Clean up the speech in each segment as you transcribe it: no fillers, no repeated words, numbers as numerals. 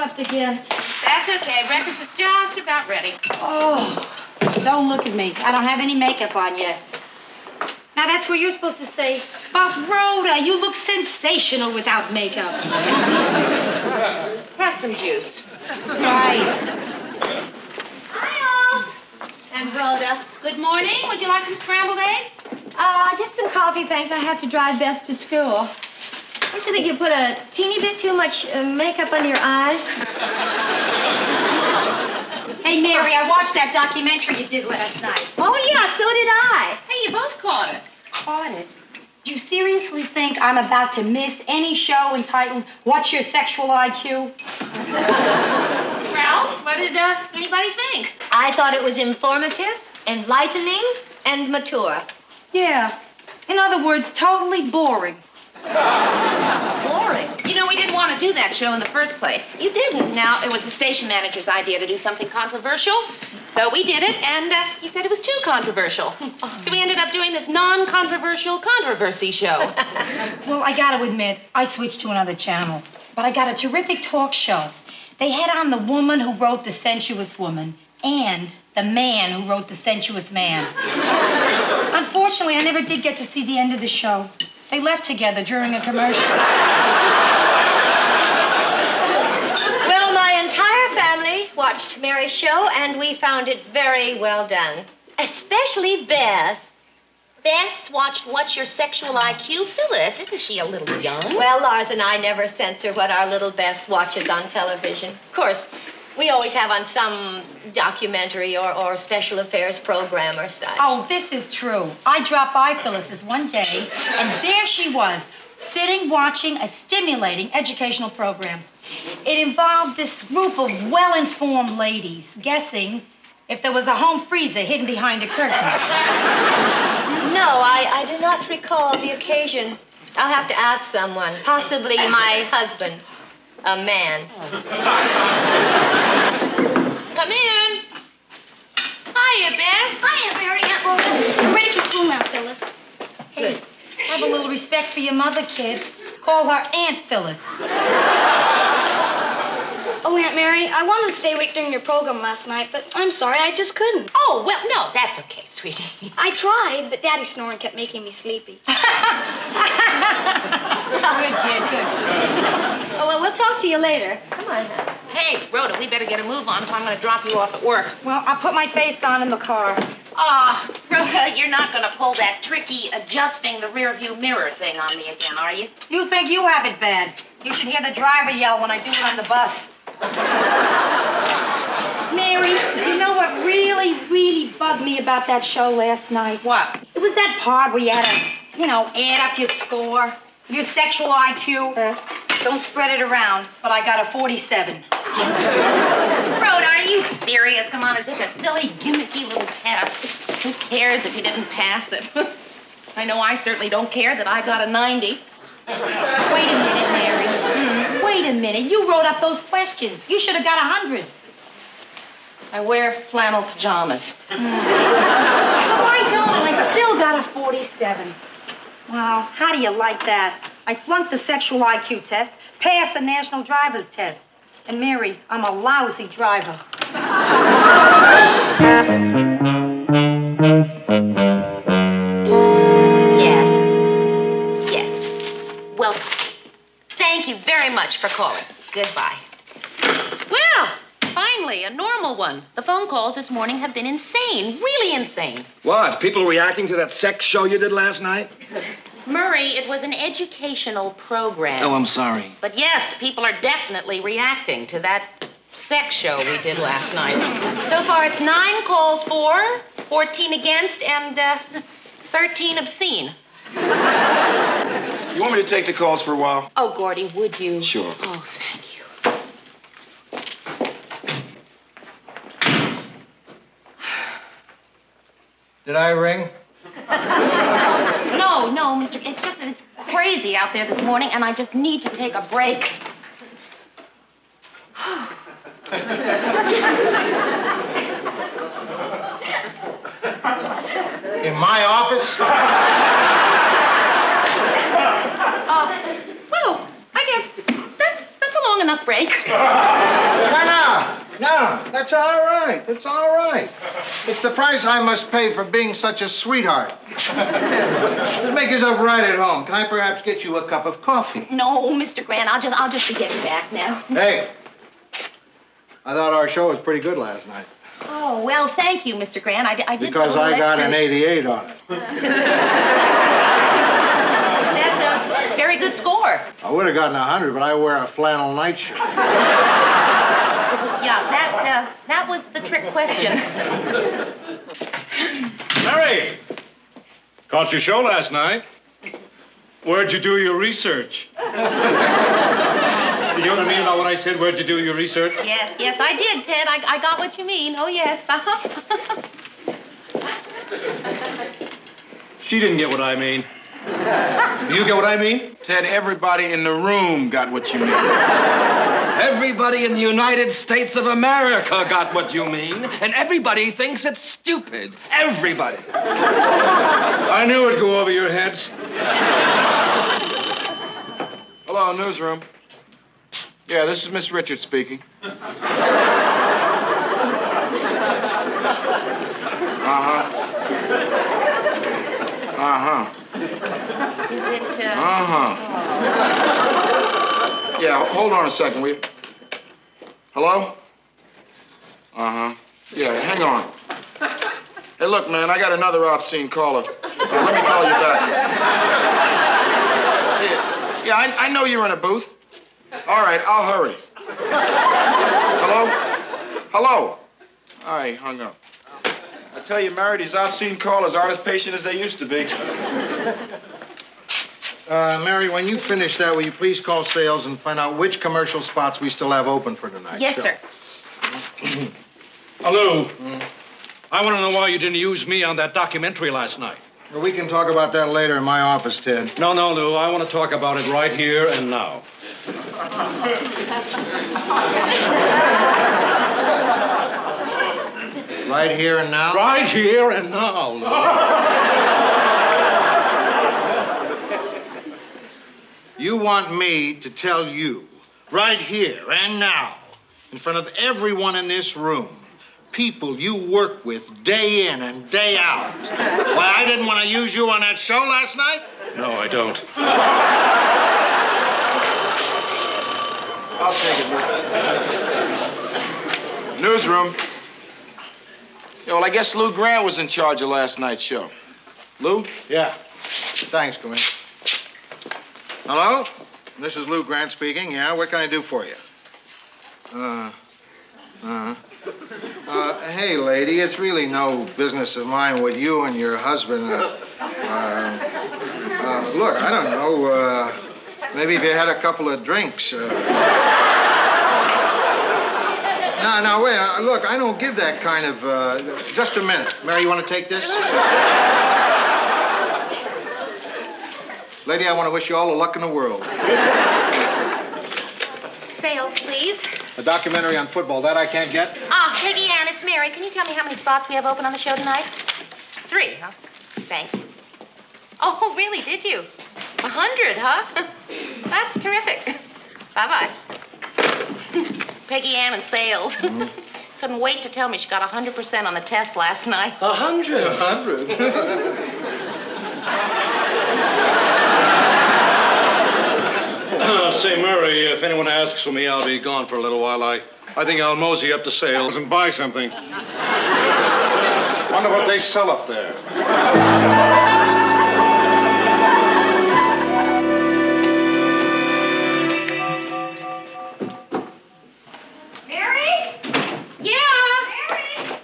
slept again. That's okay. Breakfast is just about ready. Oh, don't look at me. I don't have any makeup on yet. Now, that's where you're supposed to say, but Rhoda, you look sensational without makeup. Have some juice. Right. Hi, all. And Rhoda. Good morning. Would you like some scrambled eggs? Just some coffee, thanks. I have to drive Bess to school. Don't you think you put a teeny bit too much makeup under your eyes? Hey, Mary, I watched that documentary you did last night. Oh, yeah, so did I. Hey, you both caught it. Caught it? Do you seriously think I'm about to miss any show entitled What's Your Sexual IQ? Well, what did anybody think? I thought it was informative, enlightening, and mature. Yeah. In other words, totally boring. Boring? You know, we didn't want to do that show in the first place. You didn't. Now, it was the station manager's idea to do something controversial, so we did it, and he said it was too controversial. So we ended up doing this non-controversial controversy show. Well, I got to admit, I switched to another channel. But I got a terrific talk show. They had on the woman who wrote The Sensuous Woman and the man who wrote The Sensuous Man. Unfortunately, I never did get to see the end of the show. They left together during a commercial. Well, my entire family watched Mary's show, and we found it very well done. Especially Bess. Bess watched What's Your Sexual IQ? Phyllis, isn't she a little young? Well, Lars and I never censor what our little Bess watches on television. Of course, we always have on some documentary or special affairs program or such. Oh, this is true. I dropped by Phyllis's one day, and there she was, sitting watching a stimulating educational program. It involved this group of well-informed ladies guessing if there was a home freezer hidden behind a curtain. No, I do not recall the occasion. I'll have to ask someone, possibly my husband, a man. Come in. Hiya, Bess. Hiya, Mary. I'm ready for school now, Phyllis. Good. Have a little respect for your mother, kid. Call her Aunt Phyllis. Oh, Aunt Mary, I wanted to stay awake during your program last night, but I'm sorry, I just couldn't. Oh, well, no, that's okay, sweetie. I tried, but Daddy's snoring kept making me sleepy. Good kid, good. Oh, well, we'll talk to you later. Come on. Hey, Rhoda, we better get a move on if I'm going to drop you off at work. Well, I'll put my face on in the car. Rhoda, you're not going to pull that tricky adjusting the rearview mirror thing on me again, are you? You think you have it bad. You should hear the driver yell when I do it on the bus. Mary, you know what really bugged me about that show last night? What? It was that part where you had to, add up your score, your sexual IQ. Don't spread it around, but I got a 47. Rhoda, are you serious? Come on, it's just a silly, gimmicky little test. Who cares if you didn't pass it? I know I certainly don't care that I got a 90. Wait a minute, Mary. Wait a minute. You wrote up those questions. You should have got 100. I wear flannel pajamas. Oh, I don't. I still got a 47. Wow, how do you like that? I flunked the sexual IQ test, passed the national driver's test. And Mary, I'm a lousy driver. Yes. Well, thank you very much for calling. Goodbye. Well, finally, a normal one. The phone calls this morning have been insane, really insane. What? People reacting to that sex show you did last night? Murray, it was an educational program. Oh, I'm sorry. But yes, people are definitely reacting to that sex show we did last night. So far, it's 9 calls for, 14 against, and 13 obscene. You want me to take the calls for a while? Oh, Gordy, would you? Sure. Oh, thank you. Did I ring? No, mister. It's just that it's crazy out there this morning, and I just need to take a break. In my office? Well, I guess that's a long enough break. break. No, that's all right. That's all right. It's the price I must pay for being such a sweetheart. Just make yourself right at home. Can I perhaps get you a cup of coffee? No, Mr. Grant, I'll just be getting back now. Hey, I thought our show was pretty good last night. Oh, well, thank you, Mr. Grant. I did. Because I got an 88 on it. That's a very good score. I would have gotten 100, but I wear a flannel nightshirt. Yeah, that was the trick question. Mary! Caught your show last night. Where'd you do your research? You know what I mean about what I said? Where'd you do your research? Yes, I did, Ted. I got what you mean. Oh, yes. She didn't get what I mean. Do you get what I mean? Ted, everybody in the room got what you mean. Everybody in the United States of America got what you mean, and everybody thinks it's stupid. Everybody. I knew it'd go over your heads. Hello, newsroom. Yeah, this is Miss Richards speaking. Is it, Yeah, hold on a second, will you? Hello? Yeah, hang on. Hey, look, man, I got another obscene caller. Let me call you back. Yeah, I know you're in a booth. All right, I'll hurry. Hello? I hung up. I tell you, Mary, these obscene callers aren't as patient as they used to be. Mary, when you finish that, will you please call sales and find out which commercial spots we still have open for tonight? yes, Sure. sir. Hello. I want to know why you didn't use me on that documentary last night. Well, we can talk about that later in my office, Ted. No, Lou. I want to talk about it right here and now. Right here and now? Right here and now, Lou. You want me to tell you, right here and now, in front of everyone in this room, people you work with day in and day out, why I didn't want to use you on that show last night? No, I don't. I'll take it, newsroom. Yeah, well, I guess Lou Grant was in charge of last night's show. Lou? Yeah. Thanks, Gwen. Hello? This is Lou Grant speaking. Yeah, what can I do for you? Hey, lady, it's really no business of mine what you and your husband, look, I don't know, maybe if you had a couple of drinks, No, wait, look, I don't give that kind of, just a minute. Mary, you want to take this? Lady, I want to wish you all the luck in the world. Sales, please. A documentary on football, that I can't get? Peggy Ann, it's Mary. Can you tell me how many spots we have open on the show tonight? 3, huh? Thank you. Oh, really, did you? 100, huh? That's terrific. Bye-bye. Peggy Ann and sales. Couldn't wait to tell me she got 100% on the test last night. 100? 100? Say, Murray, if anyone asks for me, I'll be gone for a little while. I think I'll mosey up to sales and buy something. Wonder what they sell up there. Mary? Yeah? Mary?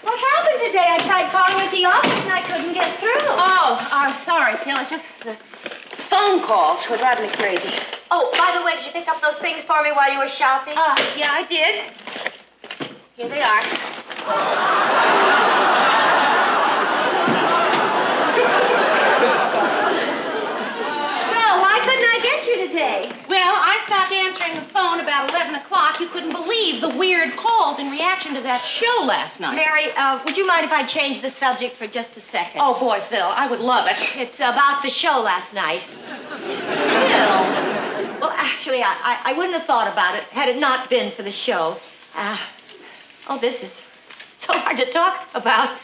What happened today? I tried calling at the office and I couldn't get through. Oh, I'm sorry, Phil. It's just the phone calls were driving me crazy. Oh, by the way, did you pick up those things for me while you were shopping? Yeah, I did. Here they are. So, why couldn't I get you today? Well, I stopped answering the phone about 11 o'clock. You couldn't believe the weird calls in reaction to that show last night. Mary, would you mind if I change the subject for just a second? Oh, boy, Phil, I would love it. It's about the show last night. Phil. Well, actually, I wouldn't have thought about it had it not been for the show. This is so hard to talk about.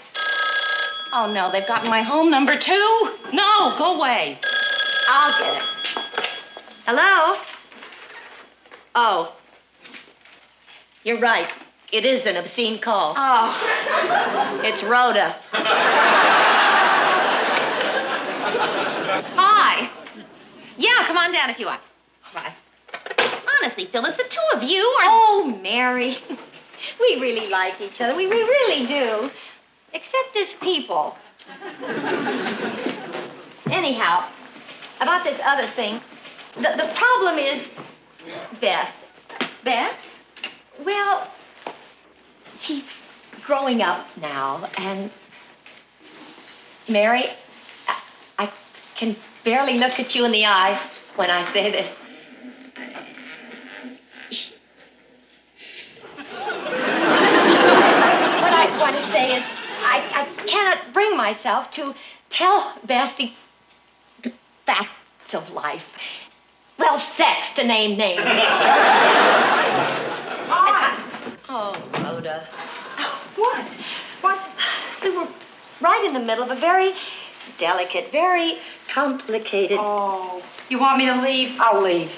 Oh, no, they've gotten my home number, too. No, go away. I'll get it. Hello? Oh. You're right. It is an obscene call. Oh. It's Rhoda. Hi. Yeah, come on down if you want. Bye. Honestly, Phyllis, the two of you are... Oh, Mary. We really like each other. We really do. Except as people. Anyhow, about this other thing, the problem is Beth. Beth? Well, she's growing up now, and Mary, I can barely look at you in the eye when I say this. What I want to say is, I cannot bring myself to tell Beth the facts of life. Well, sex, to name names. Oh, Rhoda. What? What? We were right in the middle of a very delicate, very complicated... Oh, you want me to leave? I'll leave.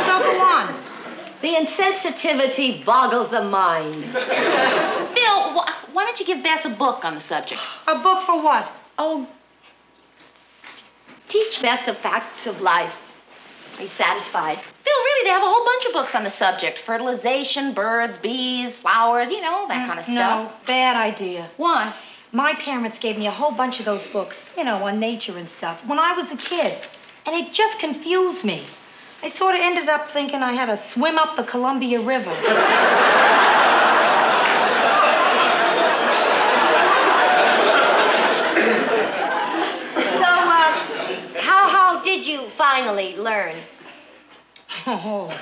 So go on. The insensitivity boggles the mind. Phil, why don't you give Bess a book on the subject? A book for what? Oh, teach Beth the facts of life. Are you satisfied? Phil, really, they have a whole bunch of books on the subject. Fertilization, birds, bees, flowers, you know, that kind of stuff. No, bad idea. Why? My parents gave me a whole bunch of those books, you know, on nature and stuff, when I was a kid. And it just confused me. I sort of ended up thinking I had to swim up the Columbia River. How did you finally learn? Oh. Well,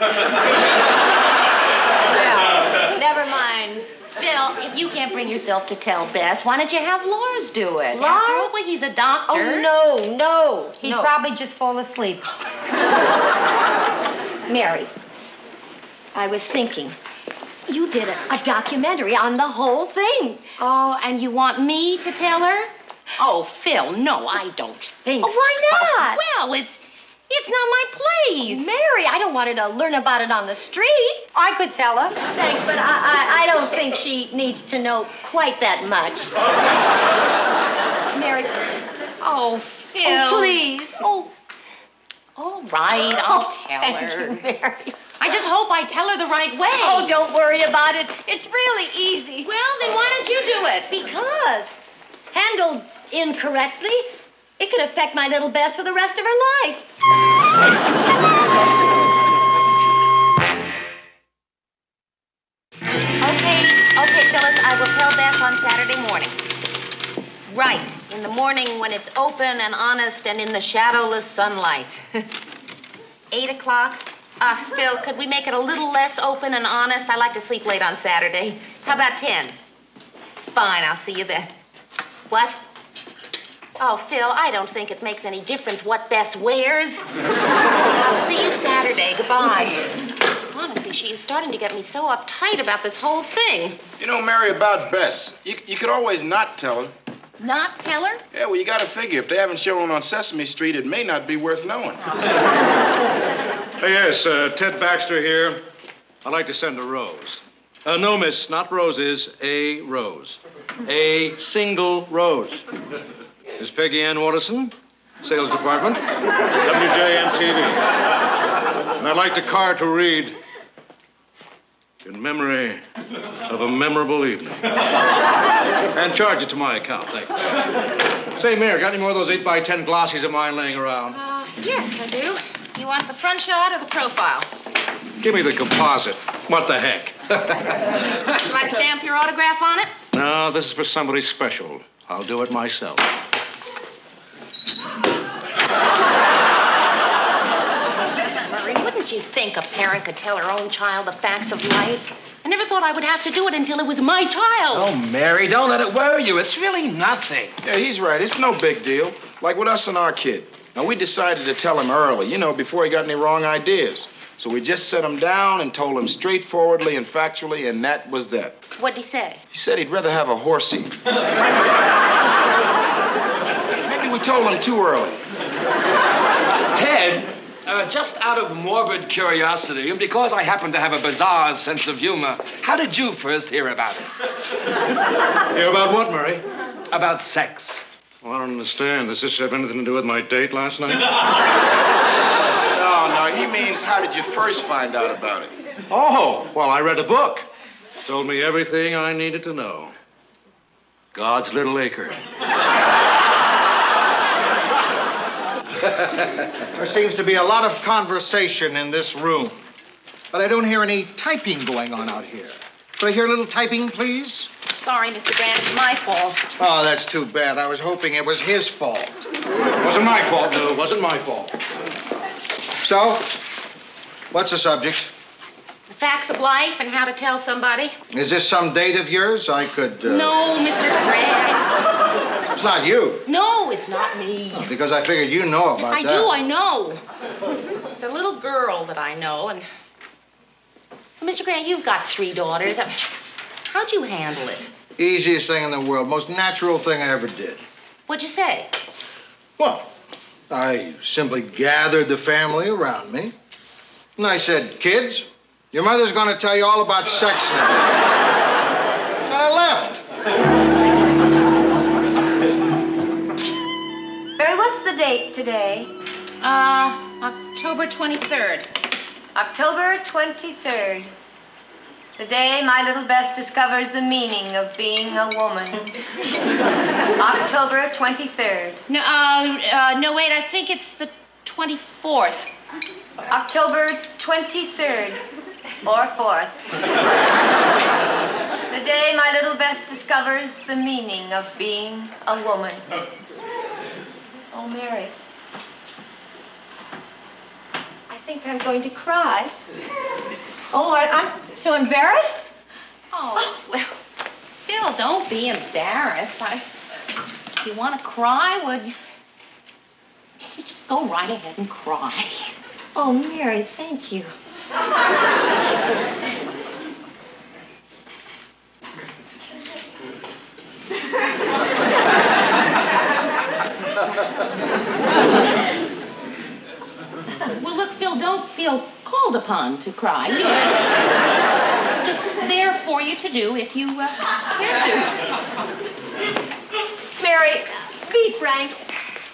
never mind. Phil, if you can't bring yourself to tell Bess, why don't you have Lars do it? Lars? After all, he's a doctor. Oh, no. He'd probably just fall asleep. Mary, I was thinking, you did a documentary on the whole thing. Oh, and you want me to tell her? Oh, Phil, no, I don't think Oh, why not? Well, it's not my place. Mary, I don't want her to learn about it on the street. I could tell her. Thanks, but I don't think she needs to know quite that much. Mary. Oh, Phil. Oh, please. Oh. All right, I'll tell Thank her. you, Mary. I just hope I tell her the right way. Oh, don't worry about it. It's really easy. Well, then why don't you do it? Because handled incorrectly, it could affect my little Bess for the rest of her life. Okay, Phyllis, I will tell Bess on Saturday morning. Right, in the morning when it's open and honest and in the shadowless sunlight. 8 o'clock? Phil, could we make it a little less open and honest? I like to sleep late on Saturday. How about 10? Fine, I'll see you then. What? Oh, Phil, I don't think it makes any difference what Bess wears. I'll see you Saturday. Goodbye. Honestly, she is starting to get me so uptight about this whole thing. You know, Mary, about Bess, you could always not tell her. Not tell her? Yeah, well, you got to figure if they haven't shown on Sesame Street, it may not be worth knowing. Hey, yes, Ted Baxter here. I'd like to send a rose. No, miss, not roses, a rose. A single rose. Miss Peggy Ann Watterson, Sales Department, WJM-TV. And I'd like the card to read, in memory of a memorable evening. And charge it to my account, thank you. Say, Mayor, got any more of those 8x10 glossies of mine laying around? Yes, I do. You want the front shot or the profile? Give me the composite. What the heck? Shall I stamp your autograph on it? No, this is for somebody special. I'll do it myself. Murray, wouldn't you think a parent could tell her own child the facts of life? I never thought I would have to do it until it was my child. Oh, Mary, don't let it worry you. It's really nothing. Yeah, he's right. It's no big deal. Like with us and our kid. Now, we decided to tell him early, before he got any wrong ideas. So we just set him down and told him straightforwardly and factually, and that was that. What'd he say? He said he'd rather have a horsey. Maybe we told him too early. Ted, just out of morbid curiosity, and because I happen to have a bizarre sense of humor, how did you first hear about it? Hear about what, Murray? About sex. Well, I don't understand. Does this have anything to do with my date last night? No, he means how did you first find out about it? Oh, well, I read a book. Told me everything I needed to know. God's Little Acre. There seems to be a lot of conversation in this room, but I don't hear any typing going on out here. Could I hear a little typing, please? Sorry, Mr. Grant, it's my fault. Oh, that's too bad. I was hoping it was his fault. Wasn't my fault, Lou. Wasn't my fault. So, what's the subject? The facts of life and how to tell somebody. Is this some date of yours? I could, No, Mr. Grant. It's not you. No, it's not me. Because I figured you know about I that. do, I know. It's a little girl that I know, and... Well, Mr. Grant, you've got 3 daughters. How'd you handle it? Easiest thing in the world. Most natural thing I ever did. What'd you say? Well, I simply gathered the family around me. And I said, kids, your mother's going to tell you all about sex now. And I left. Barry, what's the date today? October 23rd. October 23rd. The day my little Bess discovers the meaning of being a woman. October 23rd. No, no, wait, I think it's the 24th. October 23rd or 4th. The day my little Bess discovers the meaning of being a woman. Oh, Mary. I think I'm going to cry. Oh, I'm so embarrassed. Oh, well, Phil, don't be embarrassed. If you want to cry, would you just go right ahead and cry? Oh, Mary, thank you. Well, look, Phil, don't feel called upon to cry. Just there for you to do if you care to. Mary, be frank.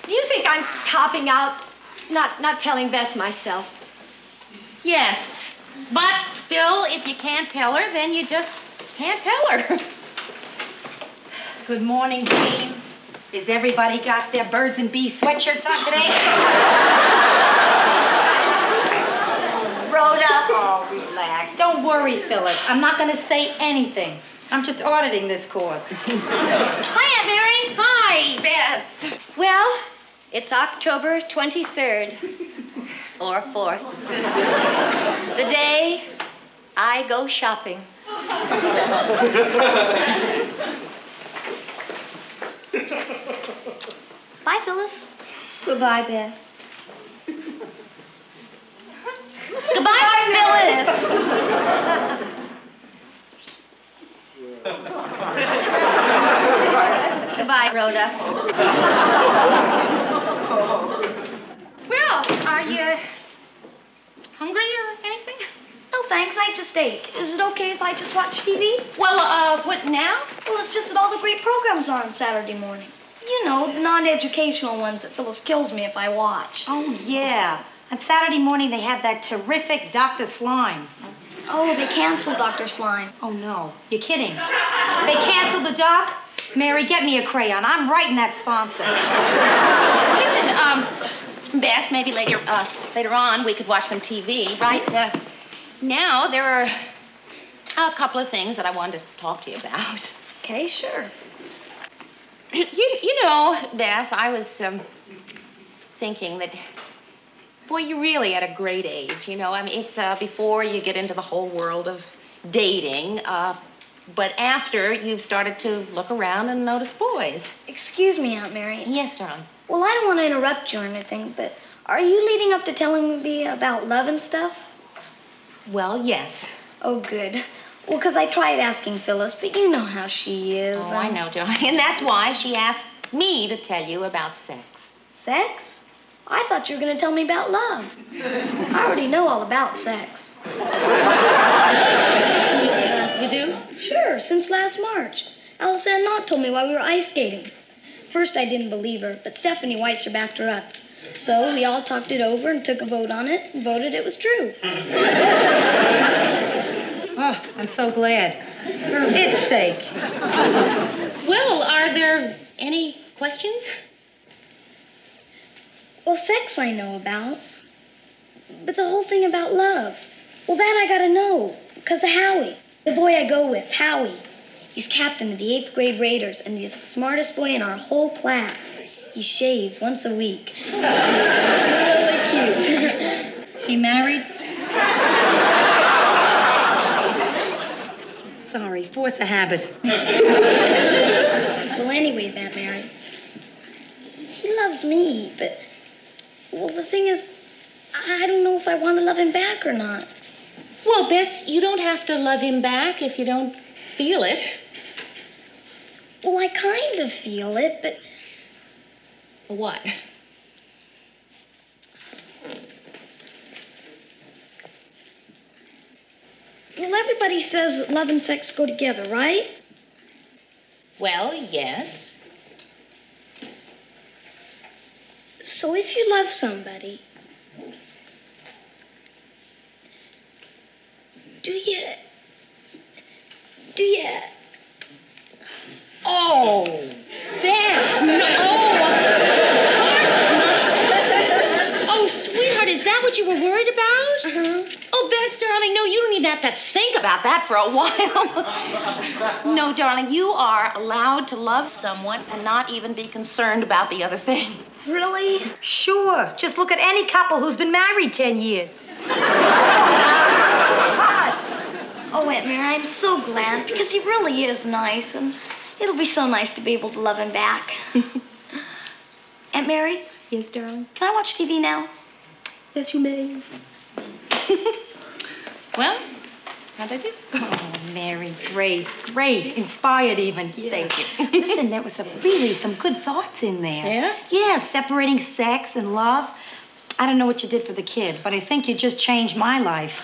Do you think I'm copping out? Not telling Bess myself. Yes, but, Phil, if you can't tell her, then you just can't tell her. Good morning, team. Has everybody got their birds and bees sweatshirts on today? Rhoda. Oh, relax. Don't worry, Phyllis. I'm not going to say anything. I'm just auditing this course. Hi, Aunt Mary. Hi, Bess. Well, it's October 23rd or 4th. The day I go shopping. Bye, Phyllis. Goodbye, Beth. Goodbye, Phyllis. Goodbye, Rhoda. Well, are you hungry or anything? No, thanks. I just ate. Is it okay if I just watch TV? Well, what now? Well, it's just that all the great programs are on Saturday morning. You know, the non-educational ones that Phyllis kills me if I watch. Oh, yeah. On Saturday morning, they have that terrific Dr. Slime. Oh, they canceled Dr. Slime. Oh, no. You're kidding. They canceled the doc? Mary, get me a crayon. I'm writing that sponsor. Listen, Bess, maybe later on we could watch some TV, right? Now there are a couple of things that I wanted to talk to you about. Okay, sure. You know, Bess, I was thinking that, boy, you're really at a great age, you know. I mean, it's before you get into the whole world of dating. But after you've started to look around and notice boys. Excuse me, Aunt Mary. Yes, darling. Well, I don't want to interrupt you or anything, but are you leading up to telling me about love and stuff? Well, yes. Oh, good. Well, because I tried asking Phyllis, but you know how she is. Oh, I know, darling. And that's why she asked me to tell you about sex. Sex? I thought you were going to tell me about love. I already know all about sex. You do? Sure, since last March. Alice and Knott told me while we were ice skating. First, I didn't believe her, but Stephanie Weitzer backed her up. So we all talked it over and took a vote on it and voted it was true. Oh, I'm so glad. For its sake. Well, are there any questions? Well, sex I know about. But the whole thing about love, well, that I gotta know. Because of Howie. The boy I go with, Howie. He's captain of the 8th grade Raiders, and he's the smartest boy in our whole class. He shaves once a week. Really cute. She married? Sorry, force a habit. Well, anyways, Aunt Mary, he loves me, but, well, the thing is, I don't know if I want to love him back or not. Well, Bess, you don't have to love him back if you don't feel it. Well, I kind of feel it, but... What? Well, everybody says that love and sex go together, right? Well, yes. So if you love somebody, do you... Oh, Bess, no. Oh, sweetheart, is that what you were worried about? Uh-huh. Oh, Bess, darling, no, you don't even have to think about that for a while. No, darling, you are allowed to love someone and not even be concerned about the other thing. Really? Sure. Just look at any couple who's been married 10 years. Oh, Aunt Mary, I'm so glad, because he really is nice, and it'll be so nice to be able to love him back. Aunt Mary? Yes, darling? Can I watch TV now? Yes, you may. Well, how'd I do? Oh, Mary, great. Inspired even. Yeah. Thank you. Listen, there was really some good thoughts in there. Yeah? Yeah, separating sex and love. I don't know what you did for the kid, but I think you just changed my life.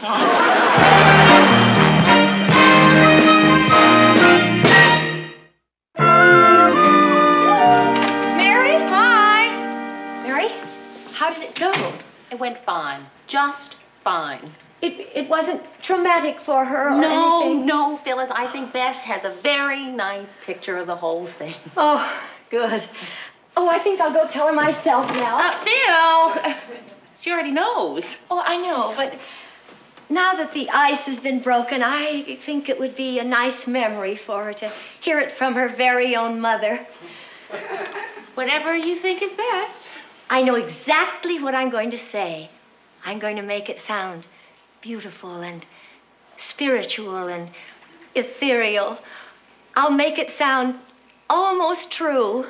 Mary? Hi. Mary? How did it go? It went fine. Just fine. It wasn't traumatic for her or anything? No, Phyllis. I think Bess has a very nice picture of the whole thing. Oh, good. Oh, I think I'll go tell her myself now. Phil! She already knows. Oh, I know, but now that the ice has been broken, I think it would be a nice memory for her to hear it from her very own mother. Whatever you think is best. I know exactly what I'm going to say. I'm going to make it sound beautiful and spiritual and ethereal. I'll make it sound almost true.